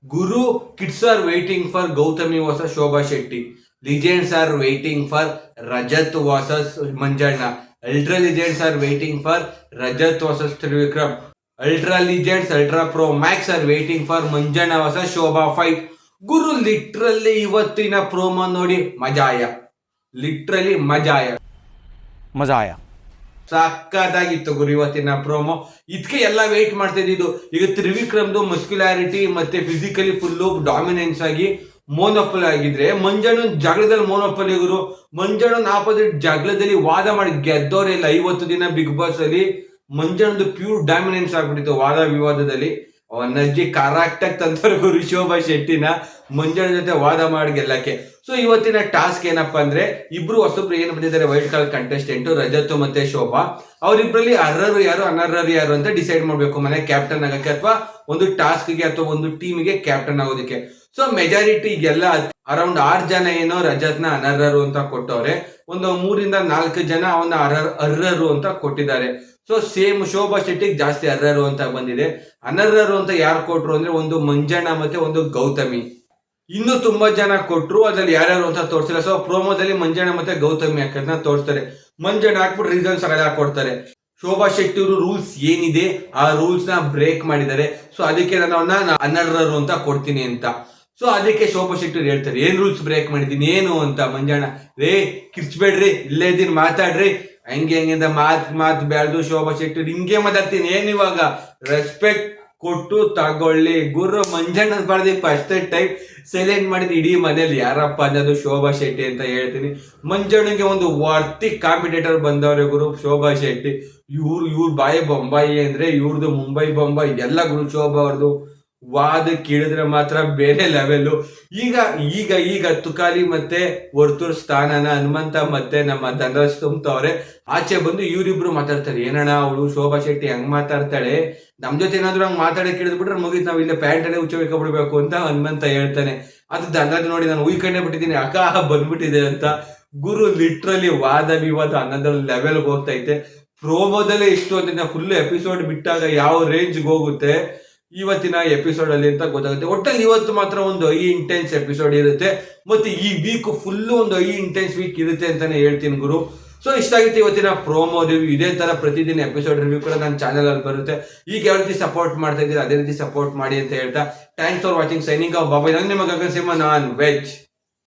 Guru, kids are waiting for Gautami versus Shobha Shetty. Legends are waiting for Rajat versus Manjana. Ultra legends are waiting for Rajat versus Trivikram. Ultra legends, Ultra Pro Max are waiting for Manjana versus Shobha fight. Guru literally ಇವತ್ತಿನ promo ನೋಡಿ ಮಜಾಯ, literally ಮಜಾಯ, ಮಜಾಯ. ಸಕ್ಕದಾಗಿತ್ತು ಗುರು ಇವತ್ತಿನ promo. ಇದಕ್ಕೆ ಎಲ್ಲ weight ಮಾಡ್ತಾ ಇದ್ದಿದ್ದು. ಈಗ ತ್ರಿವಿಕ್ರಮ್ದು ಮಸ್ಕ್ಯುಲಾರಿಟಿ ಮತ್ತೆ physically full dominance ಆಗಿ ಮೋನೋಪಲ್ ಆಗಿದ್ರೆ, ಮಂಜಣ್ಣನ್ ಜಗಳದಲ್ಲಿ ಮೋನೋಪಲ್ ಗುರು. ಮಂಜಣ್ಣನ್ ಆಪೋಸಿಟ್ ಜಗಳದಲ್ಲಿ ವಾದ ಮಾಡಿ ಗೆದ್ದೋರೇ ಇಲ್ಲ 50 ದಿನ ಬಿಗ್ ಬಾಸ್ ಅಲ್ಲಿ. ಮಂಜಣ್ಣದು ಪ್ಯೂರ್ ಡಾಮಿನೆನ್ಸ್ ಆಗ್ಬಿಟ್ಟಿತ್ತು ವಾದ ವಿವಾದದಲ್ಲಿ. ಅವನಜ್ಜಿ ಕರೆಕ್ಟ್ ಆಗಿ ತಂದವರು ಗುರು ಶೋಭಾ ಶೆಟ್ಟಿನ ಮಂಜಣ್ಣ ಜೊತೆ ವಾದ ಮಾಡಿ ಗೆಲ್ಲಕ್ಕೆ. ಸೊ ಇವತ್ತಿನ ಟಾಸ್ಕ್ ಏನಪ್ಪಾ ಅಂದ್ರೆ, ಇಬ್ರು ಹೊಸಬ್ರು ಏನು ಬಂದಿದ್ದಾರೆ ವೈಲ್ಡ್ ಕಾರ್ಡ್ ಕಂಟೆಸ್ಟೆಂಟ್ ರಜತ್ ಮತ್ತೆ ಶೋಭಾ. ಅವರಿಬ್ರಲ್ಲಿ ಅರ್ಹರು ಯಾರು ಅನರ್ಹರು ಯಾರು ಅಂತ ಡಿಸೈಡ್ ಮಾಡ್ಬೇಕು, ಮನೆ ಕ್ಯಾಪ್ಟನ್ ಆಗಕ್ಕೆ ಅಥವಾ ಒಂದು ಟಾಸ್ಕ್ಗೆ ಅಥವಾ ಒಂದು ಟೀಮಿಗೆ ಕ್ಯಾಪ್ಟನ್ ಆಗೋದಕ್ಕೆ. ಸೊ ಮೆಜಾರಿಟಿ ಈಗೆಲ್ಲ ಅರೌಂಡ್ 6 ಜನ ಏನೋ ರಜತ್ನ ಅನರ್ಹರು ಅಂತ ಕೊಟ್ಟವ್ರೆ. ಒಂದು 3 ಇಂದ 4 ಜನ ಅವನ್ನ ಅರ್ಹರು ಅಂತ ಕೊಟ್ಟಿದ್ದಾರೆ. ಸೊ ಸೇಮ್ ಶೋಭಾ ಶೆಟ್ಟಿಗೆ ಜಾಸ್ತಿ ಅರ್ಹರು ಅಂತ ಬಂದಿದೆ. ಅನರ್ಹರು ಅಂತ ಯಾರು ಕೊಟ್ರು ಅಂದ್ರೆ ಒಂದು ಮಂಜಣ್ಣ ಮತ್ತೆ ಒಂದು ಗೌತಮಿ. ಇನ್ನು ತುಂಬಾ ಜನ ಕೊಟ್ರು, ಅದ್ರಲ್ಲಿ ಯಾರ್ಯಾರು ಅಂತ ತೋರಿಸಿಲ್ಲ. ಸೊ ಪ್ರೋಮೋದಲ್ಲಿ ಮಂಜಣ್ಣ ಮತ್ತೆ ಗೌತಮಿ ಹಾಕೋದನ್ನ ತೋರಿಸ್ತಾರೆ. ಮಂಜಣ್ಣ ಹಾಕ್ಬಿಟ್ಟು ರೀಸನ್ಸ್ ಎಲ್ಲ ಕೊಡ್ತಾರೆ. ಶೋಭಾ ಶೆಟ್ಟಿ ಅವರು ರೂಲ್ಸ್ ಏನಿದೆ ಆ ರೂಲ್ಸ್ ನ ಬ್ರೇಕ್ ಮಾಡಿದ್ದಾರೆ, ಸೊ ಅದಕ್ಕೆ ನಾನು ಅವನ್ನ ಅನರ್ಹರು ಅಂತ ಕೊಡ್ತೀನಿ ಅಂತ. ಸೊ ಅದಕ್ಕೆ ಶೋಭಾ ಶೆಟ್ಟಿ ಹೇಳ್ತಾರೆ, ಏನ್ ರೂಲ್ಸ್ ಬ್ರೇಕ್ ಮಾಡಿದೀನಿ ಏನು ಅಂತ. ಮಂಜಣ್ಣ, ರೇ ಕಿರ್ಚ್ಬೇಡ್ರಿ, ಇಲ್ಲೇ ಇದೀನಿ ಮಾತಾಡ್ರಿ, ಹಂಗೆ ಹಂಗಿಂದ ಮಾತ್ ಬ್ಯಾಡ್ದು. ಶೋಭಾ ಶೆಟ್ಟಿ ಹಿಂಗೆ ಮಾತಾಡ್ತೀನಿ, ಏನ್ ಇವಾಗ ರೆಸ್ಪೆಕ್ಟ್ ಕೊಟ್ಟು ತಗೊಳ್ಳಿ ಗುರು. ಮಂಜಣ್ಣ ಬರ್ದಿ ಫಸ್ಟ್ ಟೈಮ್ ಸೈಲೆಂಟ್ ಮಾಡಿದ ಇಡೀ ಮನೇಲಿ ಯಾರಪ್ಪ ಅನ್ನೋದು ಶೋಭಾ ಶೆಟ್ಟಿ ಅಂತ ಹೇಳ್ತೀನಿ. ಮಂಜಣ್ಣಗೆ ಒಂದು ವರ್ತಿ ಕಾಂಪಿಟೇಟರ್ ಬಂದವ್ರೆ ಗುರು ಶೋಭಾ ಶೆಟ್ಟಿ. ಇವ್ರ ಬಾಯಿ ಬೊಂಬಾಯಿ ಅಂದ್ರೆ ಇವ್ರದ್ದು ಮುಂಬೈ ಬೊಂಬಾಯಿ ಎಲ್ಲ ಗುರು. ಶೋಭಾ ಅವ್ರದ್ದು ವಾದ ಕೇಳಿದ್ರೆ ಮಾತ್ರ ಬೇರೆ ಲೆವೆಲ್. ಈಗ ತುಕಾಲಿ ಮತ್ತೆ ವರ್ತೂರ್ ಸ್ಥಾನನ ಹನುಮಂತ ಮತ್ತೆ ನಮ್ಮ ಧನರಾಜ್ ತುಂಬತವ್ರೆ. ಆಚೆ ಬಂದು ಇವರಿಬ್ರು ಮಾತಾಡ್ತಾರೆ, ಏನಣ್ಣ ಅವಳು ಶೋಭಾ ಶೆಟ್ಟಿ ಹಂಗ್ ಮಾತಾಡ್ತಾಳೆ, ನಮ್ ಜೊತೆ ಏನಾದ್ರು ಹಂಗ್ ಮಾತಾಡಕ್ ಕೇಳಿದ್ಬಿಟ್ರೆ ಮುಗಿತ್, ನಾವ್ ಇಲ್ಲ ಪ್ಯಾಂಟ್ ಅಲ್ಲೇ ಬಿಡ್ಬೇಕು ಅಂತ ಹನುಮಂತ ಹೇಳ್ತಾನೆ. ಅದು ಧನರಾಜ್ ನೋಡಿ ನಾನು ಉಯ್ಕೊಂಡೇ ಬಿಟ್ಟಿದ್ದೀನಿ, ಅಕ್ಕ ಬಂದ್ಬಿಟ್ಟಿದೆ ಅಂತ. ಗುರು ಲಿಟ್ರಲಿ ವಾದ ವಿವಾದ ಅನ್ನೋದ್ರ ಲೆವೆಲ್ಗೆ ಹೋಗ್ತೈತೆ. ಪ್ರೋಮೋದಲ್ಲೇ ಇಷ್ಟು ಅಂತ ಫುಲ್ ಎಪಿಸೋಡ್ ಬಿಟ್ಟಾಗ ಯಾವ ರೇಂಜ್ಗೆ ಹೋಗುತ್ತೆ ಇವತ್ತಿನ ಎಪಿಸೋಡ್ ಅಲ್ಲಿ ಅಂತ ಗೊತ್ತಾಗುತ್ತೆ. ಒಟ್ಟಲ್ಲಿ ಇವತ್ತು ಮಾತ್ರ ಒಂದು ಇಂಟೆನ್ಸ್ ಎಪಿಸೋಡ್ ಇರುತ್ತೆ, ಮತ್ತೆ ಈ ವೀಕ್ ಫುಲ್ ಒಂದು ಇಂಟೆನ್ಸ್ ವೀಕ್ ಇರುತ್ತೆ ಅಂತಾನೆ ಹೇಳ್ತೀನಿ ಗುರು. ಸೊ ಇಷ್ಟ ಆಗುತ್ತೆ ಇವತ್ತಿನ ಪ್ರೋಮೋ ರಿವ್ಯೂ. ಇದೇ ತರ ಪ್ರತಿದಿನ ಎಪಿಸೋಡ್ ರಿವ್ಯೂ ಕೂಡ ನನ್ನ ಚಾನಲ್ ಅಲ್ಲಿ ಬರುತ್ತೆ. ಈಗ ಯಾವ ರೀತಿ ಸಪೋರ್ಟ್ ಮಾಡ್ತಾ ಇದ್ದೀರಾ ಅದೇ ರೀತಿ ಸಪೋರ್ಟ್ ಮಾಡಿ ಅಂತ ಹೇಳ್ತಾ, thanks for watching, signing off ಬಾಬಾ. ನಾನು ನಿಮ್ಮ ಗಗನ್ ಸಿಂಹ, ನಾನ್ ವೆಜ್.